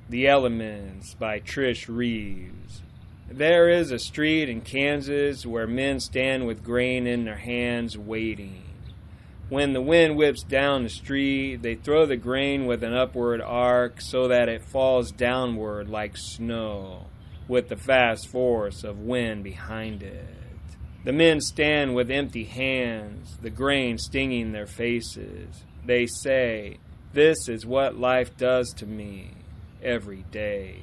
The Elements by Trish Reeves. There is a street in Kansas where men stand with grain in their hands waiting. When the wind whips down the street, they throw the grain with an upward arc so that it falls downward like snow, with the fast force of wind behind it. The men stand with empty hands, the grain stinging their faces. They say, "This is what life does to me every day."